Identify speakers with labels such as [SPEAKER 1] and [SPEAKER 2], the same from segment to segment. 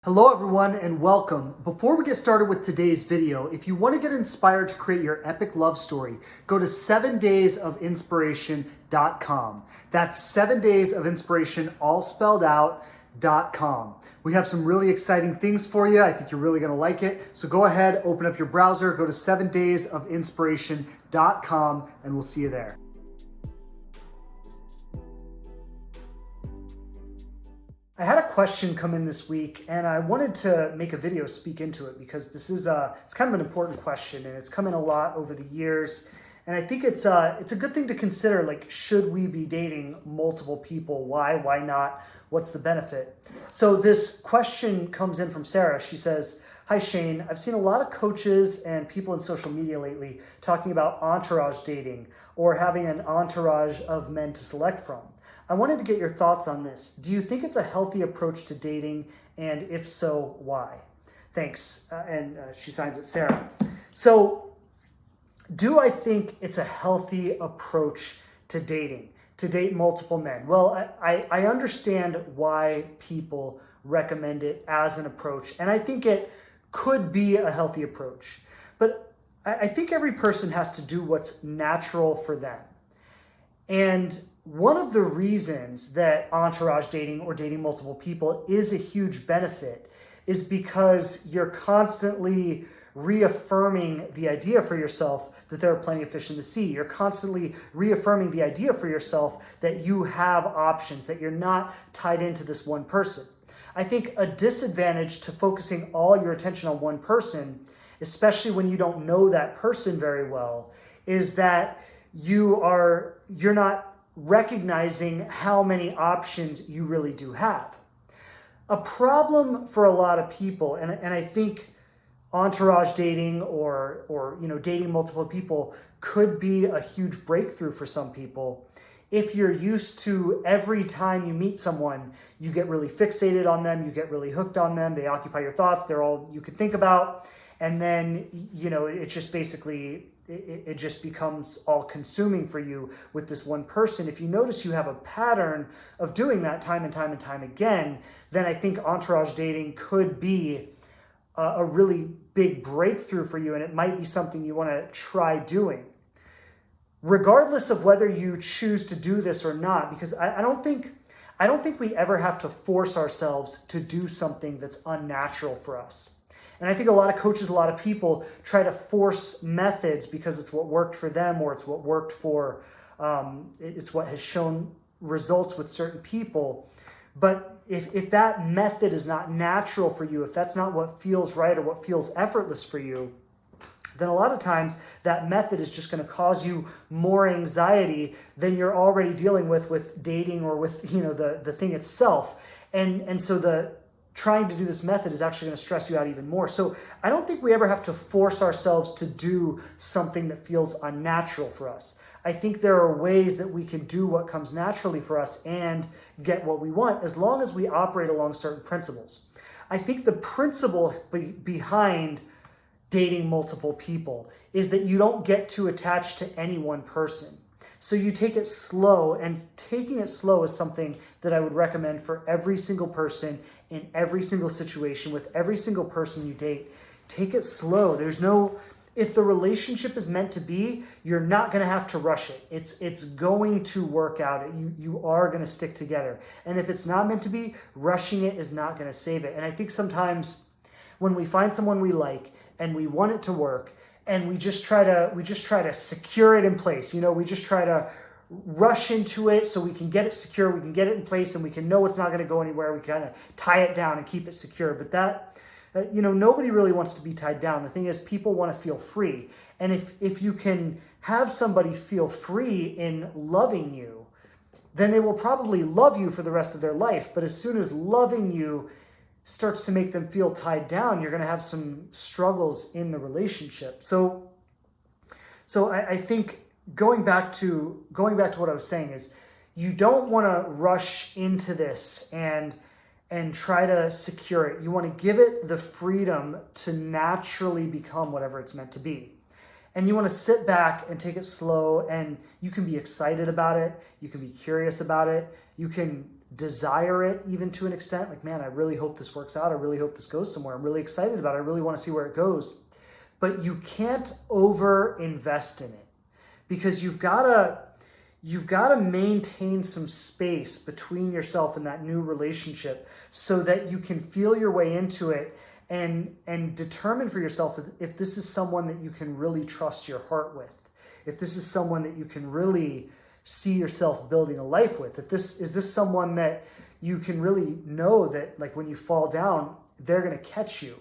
[SPEAKER 1] Hello everyone and welcome. Before we get started with today's video, if you want to get inspired to create your epic love story, go to 7daysofinspiration.com. That's 7daysofinspiration all spelled out.com. We have some really exciting things for you. I think you're really going to like it. So go ahead, open up your browser, go to 7daysofinspiration.com and we'll see you there. I had a question come in this week and I wanted to make a video speak into it because this is it's kind of an important question and it's come in a lot over the years. And I think it's a good thing to consider, like, should we be dating multiple people? Why not? What's the benefit? So this question comes in from Sarah. She says, "Hi Shane, I've seen a lot of coaches and people in social media lately talking about entourage dating or having an entourage of men to select from. I wanted to get your thoughts on this. Do you think it's a healthy approach to dating? And if so, why? Thanks." And she signs it, Sarah. So do I think it's a healthy approach to dating, to date multiple men? Well, I understand why people recommend it as an approach. And I think it could be a healthy approach. But I think every person has to do what's natural for them. And one of the reasons that entourage dating or dating multiple people is a huge benefit is because you're constantly reaffirming the idea for yourself that there are plenty of fish in the sea. You're constantly reaffirming the idea for yourself that you have options, that you're not tied into this one person. I think a disadvantage to focusing all your attention on one person, especially when you don't know that person very well, is that you're not recognizing how many options you really do have. A problem for a lot of people, and I think entourage dating or dating multiple people could be a huge breakthrough for some people. If you're used to every time you meet someone, you get really fixated on them, you get really hooked on them, they occupy your thoughts, they're all you could think about, and then it's just basically it just becomes all consuming for you with this one person. If you notice you have a pattern of doing that time and time and time again, then I think entourage dating could be a really big breakthrough for you, and it might be something you want to try doing. Regardless of whether you choose to do this or not, because I don't think we ever have to force ourselves to do something that's unnatural for us. And I think a lot of coaches, a lot of people try to force methods because it's what worked for them or it's what worked for, it's what has shown results with certain people. But if that method is not natural for you, if that's not what feels right or what feels effortless for you, then a lot of times that method is just going to cause you more anxiety than you're already dealing with dating or with the thing itself. And so trying to do this method is actually going to stress you out even more. So I don't think we ever have to force ourselves to do something that feels unnatural for us. I think there are ways that we can do what comes naturally for us and get what we want as long as we operate along certain principles. I think the principle behind dating multiple people is that you don't get too attached to any one person. So you take it slow, and taking it slow is something that I would recommend for every single person in every single situation with every single person you date. Take it slow. If the relationship is meant to be, you're not going to have to rush it. It's going to work out. You are going to stick together. And if it's not meant to be, rushing it is not going to save it. And I think sometimes when we find someone we like and we want it to work, and we just try to secure it in place. We just try to rush into it so we can get it secure, we can get it in place, and we can know it's not going to go anywhere. We kind of tie it down and keep it secure. But that, nobody really wants to be tied down. The thing is, people want to feel free. And if you can have somebody feel free in loving you, then they will probably love you for the rest of their life. But as soon as loving you starts to make them feel tied down, you're going to have some struggles in the relationship. So I think going back to what I was saying is, you don't want to rush into this and try to secure it. You want to give it the freedom to naturally become whatever it's meant to be. And you want to sit back and take it slow, and you can be excited about it. You can be curious about it. You can desire it even to an extent. Like, man, I really hope this works out. I really hope this goes somewhere. I'm really excited about it. I really want to see where it goes. But you can't over invest in it, because you've got to maintain some space between yourself and that new relationship so that you can feel your way into it and determine for yourself if this is someone that you can really trust your heart with, if this is someone that you can really see yourself building a life with, if this is someone that you can really know that, like, when you fall down, they're going to catch you.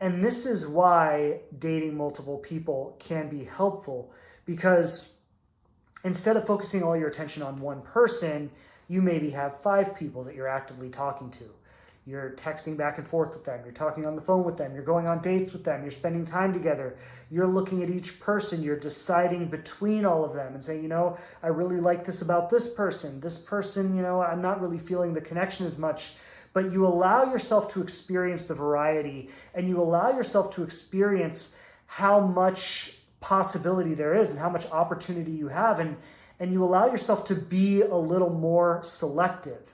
[SPEAKER 1] And this is why dating multiple people can be helpful, because instead of focusing all your attention on one person, you maybe have 5 people that you're actively talking to. You're texting back and forth with them. You're talking on the phone with them. You're going on dates with them. You're spending time together. You're looking at each person. You're deciding between all of them and saying, I really like this about this person. This person, I'm not really feeling the connection as much. But you allow yourself to experience the variety, and you allow yourself to experience how much possibility there is and how much opportunity you have. And you allow yourself to be a little more selective.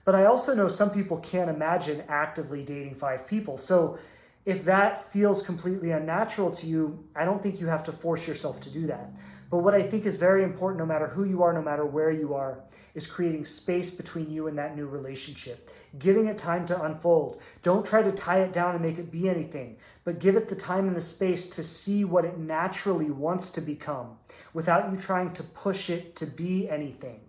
[SPEAKER 1] But I also know some people can't imagine actively dating 5 people. So if that feels completely unnatural to you, I don't think you have to force yourself to do that. But what I think is very important, no matter who you are, no matter where you are, is creating space between you and that new relationship, giving it time to unfold. Don't try to tie it down and make it be anything, but give it the time and the space to see what it naturally wants to become without you trying to push it to be anything.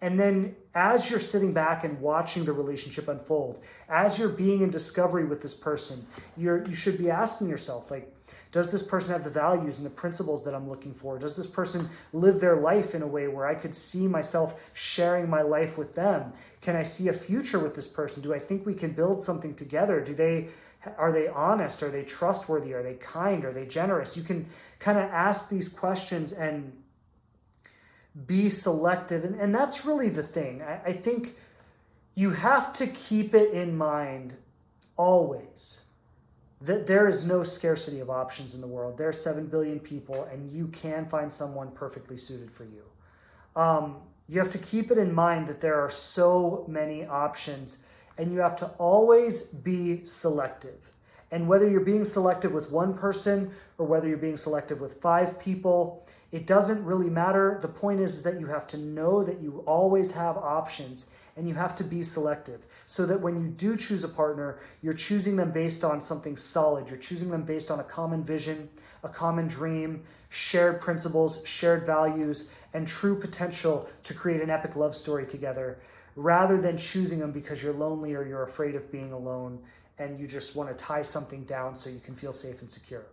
[SPEAKER 1] And then as you're sitting back and watching the relationship unfold, as you're being in discovery with this person, you should be asking yourself, like, does this person have the values and the principles that I'm looking for? Does this person live their life in a way where I could see myself sharing my life with them? Can I see a future with this person? Do I think we can build something together? Are they honest? Are they trustworthy? Are they kind? Are they generous? You can kind of ask these questions and be selective. And that's really the thing. I think you have to keep it in mind always that there is no scarcity of options in the world. There are 7 billion people, and you can find someone perfectly suited for you. You have to keep it in mind that there are so many options, and you have to always be selective. And whether you're being selective with one person or whether you're being selective with 5 people, it doesn't really matter. The point is that you have to know that you always have options, and you have to be selective so that when you do choose a partner, you're choosing them based on something solid. You're choosing them based on a common vision, a common dream, shared principles, shared values, and true potential to create an epic love story together, rather than choosing them because you're lonely or you're afraid of being alone and you just want to tie something down so you can feel safe and secure.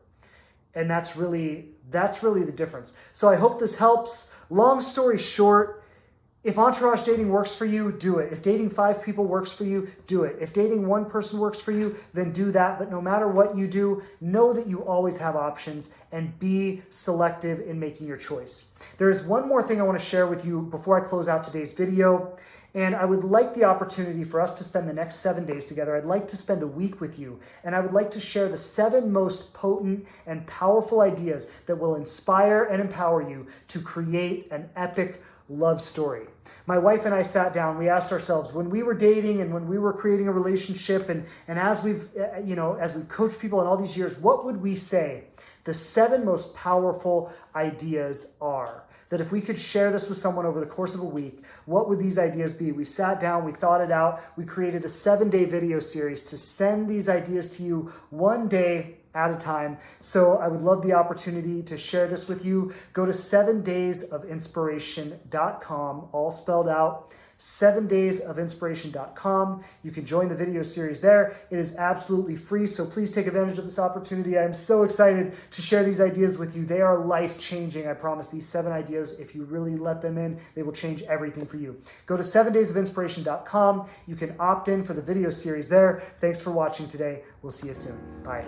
[SPEAKER 1] And that's really the difference. So I hope this helps. Long story short, if entourage dating works for you, do it. If dating 5 people works for you, do it. If dating one person works for you, then do that. But no matter what you do, know that you always have options and be selective in making your choice. There is one more thing I want to share with you before I close out today's video. And I would like the opportunity for us to spend the next 7 days together. I'd like to spend a week with you. And I would like to share the 7 most potent and powerful ideas that will inspire and empower you to create an epic love story. My wife and I sat down, we asked ourselves, when we were dating and when we were creating a relationship and as we've coached people in all these years, what would we say the 7 most powerful ideas are? That if we could share this with someone over the course of a week, what would these ideas be? We sat down, we thought it out, we created a 7-day video series to send these ideas to you one day at a time. So I would love the opportunity to share this with you. Go to 7daysofinspiration.com, all spelled out, 7daysofinspiration.com. You can join the video series there. It is absolutely free, so please take advantage of this opportunity. I am so excited to share these ideas with you. They are life-changing. I promise these 7 ideas, if you really let them in, they will change everything for you. Go to 7daysofinspiration.com. You can opt in for the video series there. Thanks for watching today. We'll see you soon. Bye.